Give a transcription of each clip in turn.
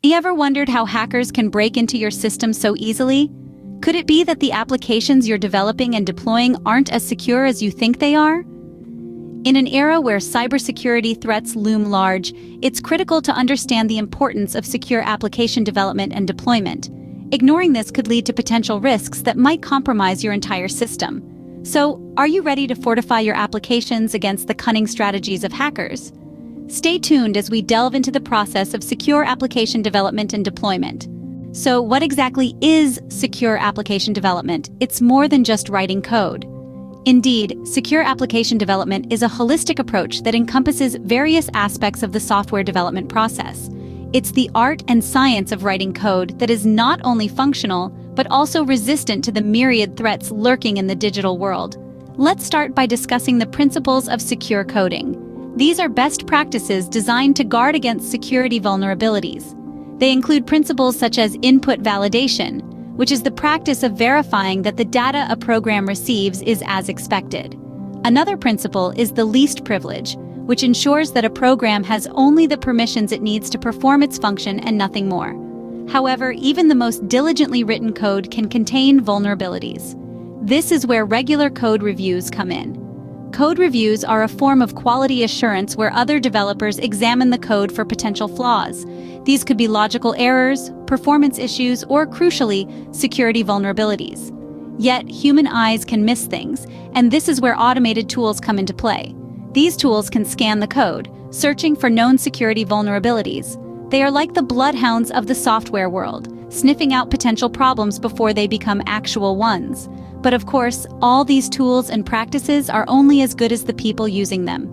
You ever wondered how hackers can break into your system so easily? Could it be that the applications you're developing and deploying aren't as secure as you think they are? In an era where cybersecurity threats loom large, it's critical to understand the importance of secure application development and deployment. Ignoring this could lead to potential risks that might compromise your entire system. So, are you ready to fortify your applications against the cunning strategies of hackers? Stay tuned as we delve into the process of secure application development and deployment. So, what exactly is secure application development? It's more than just writing code. Indeed, secure application development is a holistic approach that encompasses various aspects of the software development process. It's the art and science of writing code that is not only functional, but also resistant to the myriad threats lurking in the digital world. Let's start by discussing the principles of secure coding. These are best practices designed to guard against security vulnerabilities. They include principles such as input validation, which is the practice of verifying that the data a program receives is as expected. Another principle is the least privilege, which ensures that a program has only the permissions it needs to perform its function and nothing more. However, even the most diligently written code can contain vulnerabilities. This is where regular code reviews come in. Code reviews are a form of quality assurance where other developers examine the code for potential flaws. These could be logical errors, performance issues, or crucially, security vulnerabilities. Yet, human eyes can miss things, and this is where automated tools come into play. These tools can scan the code, searching for known security vulnerabilities. They are like the bloodhounds of the software world, sniffing out potential problems before they become actual ones. But of course, all these tools and practices are only as good as the people using them.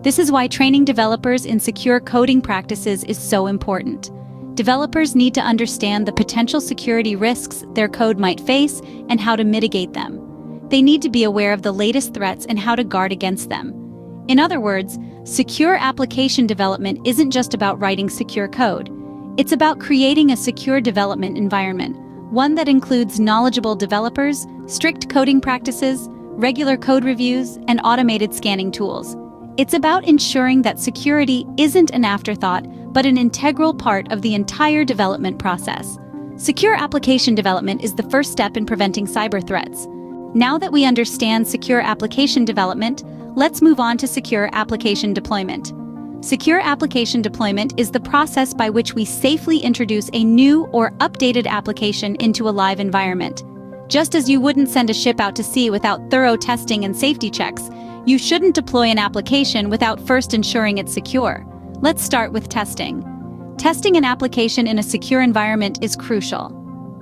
This is why training developers in secure coding practices is so important. Developers need to understand the potential security risks their code might face and how to mitigate them. They need to be aware of the latest threats and how to guard against them. In other words, secure application development isn't just about writing secure code. It's about creating a secure development environment, one that includes knowledgeable developers, strict coding practices, regular code reviews, and automated scanning tools. It's about ensuring that security isn't an afterthought, but an integral part of the entire development process. Secure application development is the first step in preventing cyber threats. Now that we understand secure application development, let's move on to secure application deployment. Secure application deployment is the process by which we safely introduce a new or updated application into a live environment. Just as you wouldn't send a ship out to sea without thorough testing and safety checks, you shouldn't deploy an application without first ensuring it's secure. Let's start with testing. Testing an application in a secure environment is crucial.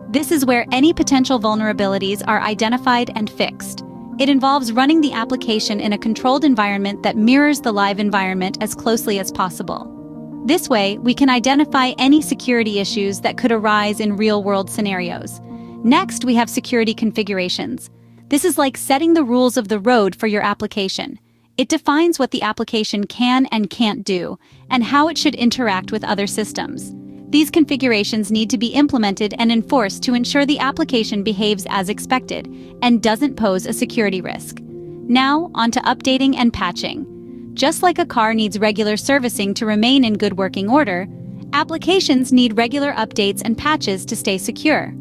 This is where any potential vulnerabilities are identified and fixed. It involves running the application in a controlled environment that mirrors the live environment as closely as possible. This way, we can identify any security issues that could arise in real-world scenarios. Next, we have security configurations. This is like setting the rules of the road for your application. It defines what the application can and can't do, and how it should interact with other systems. These configurations need to be implemented and enforced to ensure the application behaves as expected and doesn't pose a security risk. Now, on to updating and patching. Just like a car needs regular servicing to remain in good working order, applications need regular updates and patches to stay secure.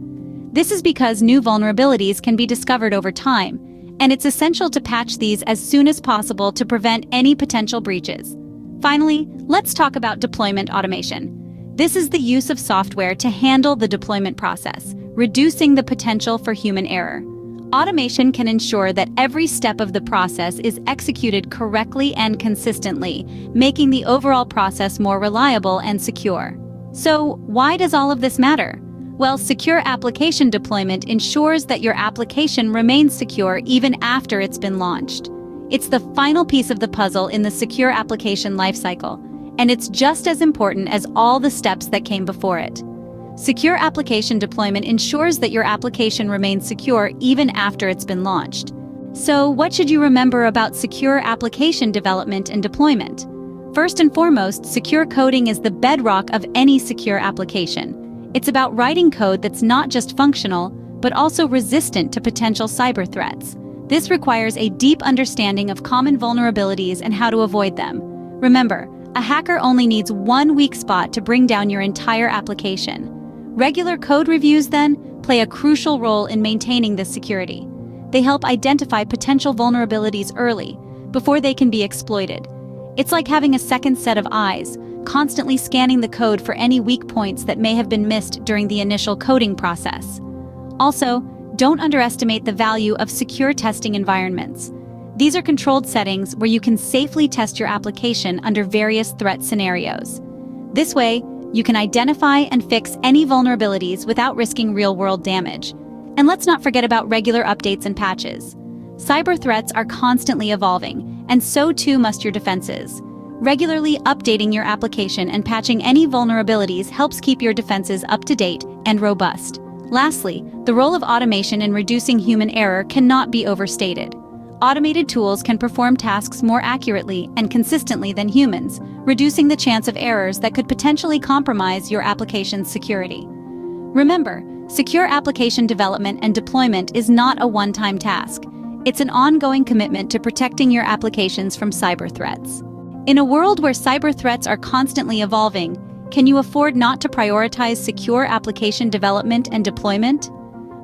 This is because new vulnerabilities can be discovered over time, and it's essential to patch these as soon as possible to prevent any potential breaches. Finally, let's talk about deployment automation. This is the use of software to handle the deployment process, reducing the potential for human error. Automation can ensure that every step of the process is executed correctly and consistently, making the overall process more reliable and secure. So, why does all of this matter? Well, secure application deployment ensures that your application remains secure even after it's been launched. It's the final piece of the puzzle in the secure application lifecycle, and it's just as important as all the steps that came before it. Secure application deployment ensures that your application remains secure even after it's been launched. So, what should you remember about secure application development and deployment? First and foremost, secure coding is the bedrock of any secure application. It's about writing code that's not just functional, but also resistant to potential cyber threats. This requires a deep understanding of common vulnerabilities and how to avoid them. Remember, A hacker only needs one weak spot to bring down your entire application. Regular code reviews, then, play a crucial role in maintaining this security. They help identify potential vulnerabilities early, before they can be exploited. It's like having a second set of eyes, constantly scanning the code for any weak points that may have been missed during the initial coding process. Also, don't underestimate the value of secure testing environments. These are controlled settings where you can safely test your application under various threat scenarios. This way, you can identify and fix any vulnerabilities without risking real-world damage. And let's not forget about regular updates and patches. Cyber threats are constantly evolving, and so too must your defenses. Regularly updating your application and patching any vulnerabilities helps keep your defenses up to date and robust. Lastly, the role of automation in reducing human error cannot be overstated. Automated tools can perform tasks more accurately and consistently than humans, reducing the chance of errors that could potentially compromise your application's security. Remember, secure application development and deployment is not a one-time task. It's an ongoing commitment to protecting your applications from cyber threats. In a world where cyber threats are constantly evolving, can you afford not to prioritize secure application development and deployment?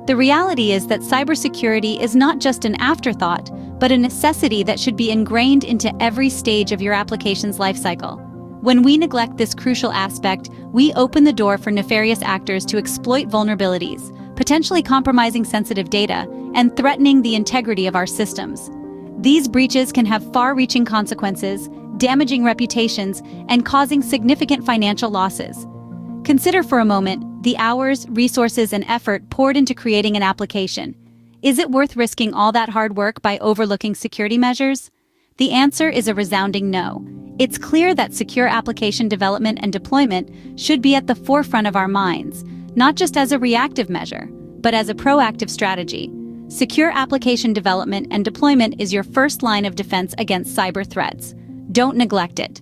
The reality is that cybersecurity is not just an afterthought, but a necessity that should be ingrained into every stage of your application's lifecycle. When we neglect this crucial aspect, we open the door for nefarious actors to exploit vulnerabilities, potentially compromising sensitive data and threatening the integrity of our systems. These breaches can have far-reaching consequences, damaging reputations, and causing significant financial losses. Consider for a moment the hours, resources, and effort poured into creating an application. Is it worth risking all that hard work by overlooking security measures? The answer is a resounding no. It's clear that secure application development and deployment should be at the forefront of our minds, not just as a reactive measure, but as a proactive strategy. Secure application development and deployment is your first line of defense against cyber threats. Don't neglect it.